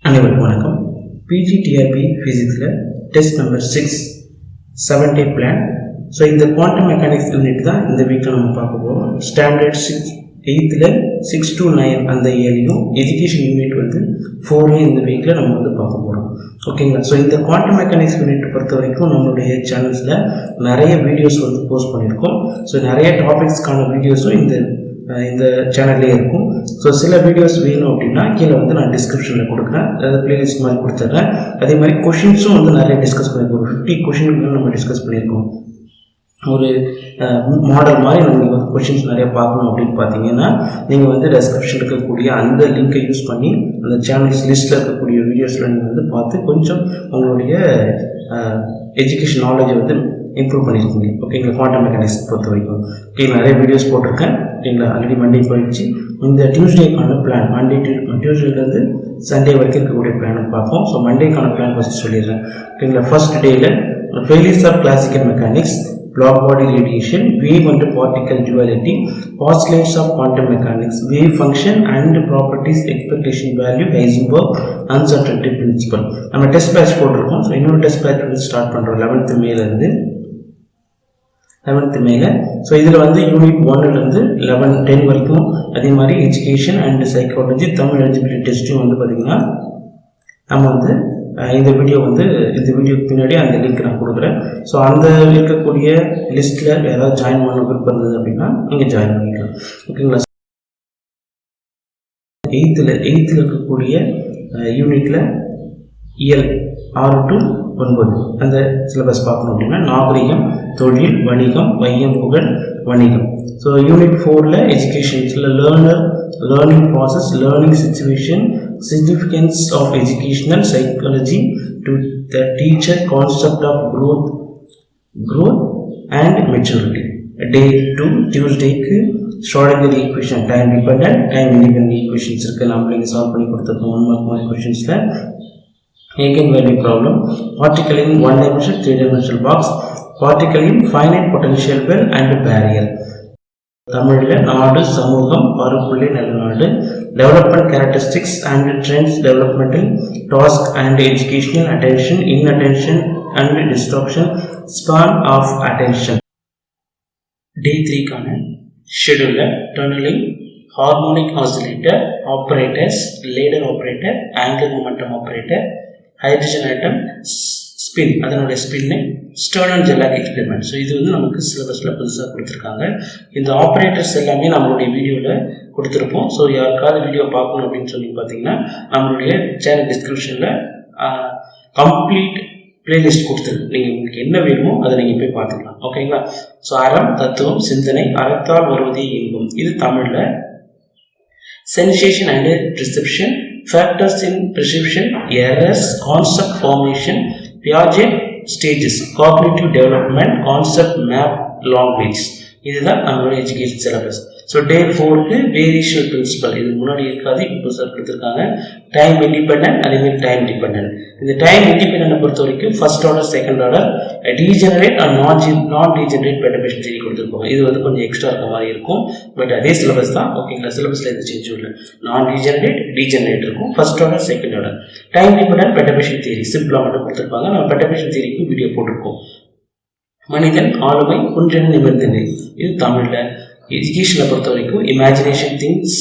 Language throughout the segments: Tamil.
அனைவருக்கும் வணக்கம். பிஜிடிஆர்பி ஃபிசிக்ஸில் test number 6 7 day plan. So இந்த குவாண்டம் மெக்கானிக்ஸ் யூனிட் தான் இந்த வீக்கில் நம்ம பார்க்க போகிறோம். ஸ்டாண்டர்ட் 8th 6 to 9 அந்த இயர்லையும் எஜுகேஷன் யூனிட் 4 இந்த வீக்கில் நம்ம பார்க்க போகிறோம். ஓகேங்களா? ஸோ இந்த குவாண்டம் மெக்கானிக்ஸ் யூனிட் பொறுத்த வரைக்கும் நம்மளுடைய சேனல்ஸில் நிறைய வீடியோஸ் போஸ்ட் பண்ணியிருக்கோம். ஸோ நிறைய டாபிக்ஸ்க்கான வீடியோஸும் இந்த சேனல்லே இருக்கும். ஸோ சில வீடியோஸ் வேணும் அப்படின்னா கீழே நான் டிஸ்கிரிப்ஷனில் கொடுக்குறேன், அதாவது பிளேலிஸ்ட் மாதிரி கொடுத்துட்றேன். அதே மாதிரி கொஷின்ஸும் நிறைய டிஸ்கஸ் பண்ணியிருக்கோம். ஒரு 50 கொஷின்கள் நம்ம டிஸ்கஸ் பண்ணியிருக்கோம். ஒரு மாடல் மாதிரி நம்ம கொஷின்ஸ் நிறைய பார்க்கணும் அப்படின்னு பார்த்தீங்கன்னா நீங்கள் டிஸ்கிரிப்ஷன் இருக்கக்கூடிய அந்த லிங்கை யூஸ் பண்ணி அந்த சேனல்ஸ் லிஸ்ட்டில் இருக்கக்கூடிய வீடியோஸில் நீங்கள் பார்த்து கொஞ்சம் உங்களுடைய எஜுகேஷன் நாலேஜை இம்ப்ரூவ் பண்ணியிருக்கீங்க. ஓகேங்களா? குவாண்டம் மெக்கானிக்ஸ் பொறுத்த வரைக்கும் நிறைய வீடியோஸ் போட்டிருக்கேன். ஓகேங்களா? ஆல்ரெடி மண்டே போயிடுச்சு. இந்த டியூஸ்டேக்கான பிளான் டியூஸ்டேலேருந்து சண்டே வரைக்கும் இருக்கக்கூடிய பிளான் பார்ப்போம். ஸோ மண்டேக்கான பிளான் ஃபஸ்ட்டு சொல்லிடுறேன். ஓகேங்களா? ஃபர்ஸ்ட் டேயில் failures of classical mechanics, block body radiation, wave and particle duality, postulates of quantum mechanics, wave function and properties, expectation value, Heisenberg, uncertainty principle. நம்ம டெஸ்ட் பேட்ச் போட்டிருக்கோம். ஸோ இன்னொரு டெஸ்ட் பேட்ச் ஸ்டார்ட் பண்ணுறோம் 11th மேலேருந்து 11th மேலே. ஸோ இதில் யூனிட் 1லேருந்து 10 வரைக்கும் அதே மாதிரி education and psychology, Tamil eligibility டெஸ்ட்டும் பார்த்தீங்கன்னா நம்ம இந்த வீடியோ இந்த வீடியோக்கு பின்னாடி அந்த லிங்க் நான் கொடுக்குறேன். ஸோ அந்த இருக்கக்கூடிய லிஸ்ட்டில் யாராவது ஜாயின் பண்ண விருப்பம் இருந்தது அப்படின்னா நீங்கள் ஜாயின் பண்ணிக்கலாம். ஓகேங்களா? 8th இருக்கக்கூடிய யூனிட்டில் இயல் 6 to 9 அந்த சிலபஸ் பார்க்கணும் அப்படின்னா நாகரிகம், தொழில், வணிகம், வையம், புகழ், வணிகம். ஸோ யூனிட் 4ல் எஜுகேஷன்ஸில் learning process, learning situation, significance of educational psychology to the teacher, concept of growth and maturity. Day 2 Tuesday க்கு Schrödinger equation, time dependent time independent equations இருக்கு. நாம இங்க சால்வ் பண்ணி கொடுத்திருக்கோம் 1 mark மாதிரி क्वेश्चंसல. eigen value problem, particle in 1 dimensional 3 dimensional box, particle in finite potential well and barrier. தமிழில் நாடு, சமூகம், பருப்புள்ளி, நல்ல நாடு, development characteristics and trends, developmental task and educational attention, inattention and distraction, span of attention. Day 3க்கான ஷெடியூலில் tunnelling, harmonic oscillator, operators, ladder operator, angular momentum operator, hydrogen atom, spin, அதனுடைய ஸ்பின்னு, ஸ்டர்ன் ஜெல்லாக் எக்ஸ்பெரிமெண்ட். ஸோ இது நமக்கு சிலபஸில் புதுசாக கொடுத்துருக்காங்க. இந்த ஆப்ரேட்டர்ஸ் எல்லாமே நம்மளுடைய வீடியோவில் கொடுத்துருப்போம். ஸோ யாருக்காவது வீடியோ பார்க்கணும் அப்படின்னு சொல்லி பார்த்தீங்கன்னா நம்மளுடைய சேனல் டிஸ்கிரிப்ஷனில் கம்ப்ளீட் பிளேலிஸ்ட் கொடுத்துருக்கு. நீங்கள் உங்களுக்கு என்ன வேணுமோ அதை நீங்கள் போய் பார்த்துக்கலாம். ஓகேங்களா? ஸோ அறம், தத்துவம், சிந்தனை, அறத்தால் வருவதே இன்பம், இது தமிழில். Sensation and reception, factors in perception, errors, concept formation, Piaget stages, cognitive development, concept map, language. இதுதான் நம்மளுடைய எஜுகேஷன் சிலபஸ். ஸோ டே 4க்கு வேரியேஷனல் பிரின்சிபல், இது முன்னாடி இருக்காது, இப்போ சார் கொடுத்துருக்காங்க. டைம் இண்டிபெண்டன்ட், அதேமாதிரி டைம் டிபெண்டன்ட். இந்த டைம் இண்டிபெண்டன்ட் பொறுத்த வரைக்கும் first order, second order, degenerate and non degenerate perturbation theory கொடுத்துருப்பாங்க. இது கொஞ்சம் எக்ஸ்ட்ரா இருக்க மாதிரி இருக்கும். பட் அதே சிலபஸ் தான். ஓகேங்களா? சிலபஸில் எந்த சேஞ்சும் இல்லை. நான் டீஜெனரேட் இருக்கும். First order, second order. Time dependent perturbation theory சிம்பிளாக மட்டும் கொடுத்துருப்பாங்க. நம்ம பெர்டர்பேஷன் தியரிக்கு வீடியோ போட்டிருக்கோம். மனிதன், ஆளுமை, ஒன்றென நிபந்தனை, இது தமிழில். எஜுகேஷனை பொறுத்த வரைக்கும் imagination, things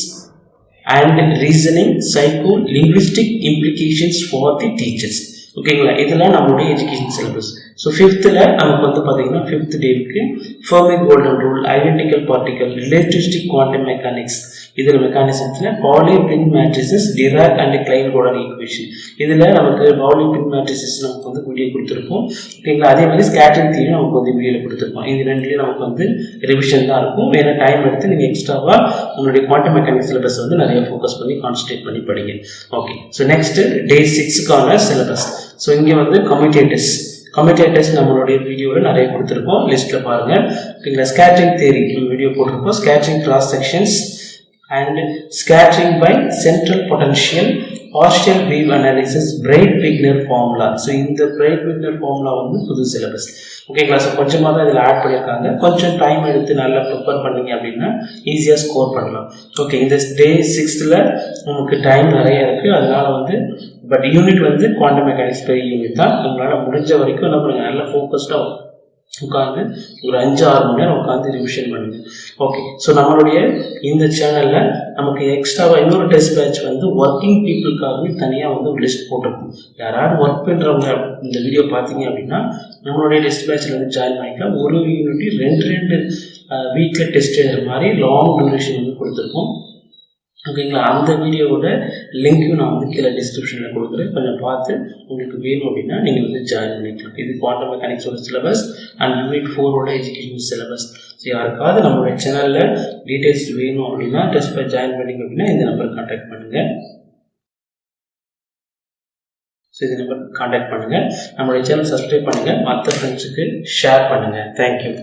and reasoning, psycho linguistic implications for the teachers. ஓகேங்களா? இதெல்லாம் நம்மளுடைய எஜுகேஷன் சிலபஸ். ஸோ 5th நமக்கு பார்த்தீங்கன்னா 5th டேவுக்கு Fermi golden rule, identical particle, relativistic quantum mechanics, இதில் மெக்கானிசம்ஸில் Pauli spin matrices, Dirac and Klein Gordon equation. இதில் நமக்கு பவுலி பின் மேட்ரிசஸ் நமக்கு வீடியோ கொடுத்துருப்போம். ஓகேங்களா? அதே மாதிரி ஸ்கேட்டரிங் தியரி நமக்கு வீடியோவில் கொடுத்துருப்போம். இது ரெண்டுலேயும் நமக்கு ரிவிஷன் தான் இருக்கும். வேறு டைம் எடுத்து நீங்கள் எக்ஸ்ட்ராவாக உங்களுடைய குவாண்டம் மெக்கானிக்ஸ் சிலபஸ் நிறைய ஃபோக்கஸ் பண்ணி கான்சன்ட்ரேட் பண்ணி படிங்க. ஓகே. ஸோ நெக்ஸ்ட் டே 6க்கான சிலபஸ். ஸோ இங்கே கம்யூட்டேட்டர்ஸ் நம்மளுடைய வீடியோவில் நிறைய கொடுத்துருக்கோம். லிஸ்ட்டில் பாருங்கள். ஓகேங்களா? ஸ்கேட்டரிங் தியரி வீடியோ போட்டிருக்கோம். Scattering cross sections and scattering by central potential, partial wave analysis, Breit-Wigner formula. So இந்த Breit-Wigner formula புது சிலபஸ். ஓகேங்களா? ஸோ கொஞ்சமாக தான் இதில் ஆட் பண்ணியிருக்காங்க. கொஞ்சம் டைம் எடுத்து நல்லா ப்ரிப்பேர் பண்ணிங்க அப்படின்னா ஈஸியாக ஸ்கோர் பண்ணலாம். ஓகே. இந்த டே 6th நமக்கு டைம் நிறைய இருக்குது. அதனால் பட் யூனிட் வந்து குவாண்டம் மெக்கானிக்ஸ் பெரிய யூனிட் தான். உங்களால் முடிஞ்ச வரைக்கும் என்ன பண்ணுங்கள், நல்லா ஃபோக்கஸ்டாக உட்காந்து ஒரு 5-6 மணி நேரம் உட்காந்து ரிவிஷன் பண்ணுங்க. ஓகே, ஸோ நம்மளுடைய இந்த சேனலில் நமக்கு எக்ஸ்ட்ராவாக இன்னொரு டெஸ்ட் பேட்ச் வந்து ஒர்க்கிங் பீப்புளுக்காகவே தனியாக வந்து ஒரு லிஸ்ட் போட்டிருக்கும். யாராவது ஒர்க் பண்ணுறவங்க இந்த வீடியோ பார்த்தீங்க அப்படின்னா நம்மளுடைய டெஸ்ட் பேட்சில் வந்து ஜாயின் பண்ணிக்கலாம். ஒரு யூனிட்டி 2 வீக்கில் டெஸ்ட் எழுதுற மாதிரி லாங் டியூரேஷன் வந்து கொடுத்துருக்கோம். ஓகேங்களா, அந்த வீடியோவோட லிங்க்கும் நான் வந்து கீழே டிஸ்கிரிப்ஷனில் கொடுக்குறேன். கொஞ்சம் பார்த்து உங்களுக்கு வேணும் அப்படின்னா நீங்கள் வந்து ஜாயின் பண்ணிக்கலாம். இது குவாண்டம் மெக்கானிக்ஸோட சிலபஸ் அண்ட் யூனிட் 4ஓட எஜுகேஷன் சிலபஸ். ஸோ யாருக்காவது நம்மளுடைய சேனலில் டீட்டெயில்ஸ் வேணும் அப்படின்னா டெஸ்ட் பேட்ச் ஜாயின் பண்ணிங்க அப்படின்னா இந்த நம்பர் கான்டாக்ட் பண்ணுங்கள். ஸோ இந்த நம்பர் கான்டாக்ட் பண்ணுங்கள். நம்மளுடைய சேனல் சப்ஸ்கிரைப் பண்ணுங்கள், மற்ற ஃப்ரெண்ட்ஸுக்கு ஷேர் பண்ணுங்கள். தேங்க்யூ.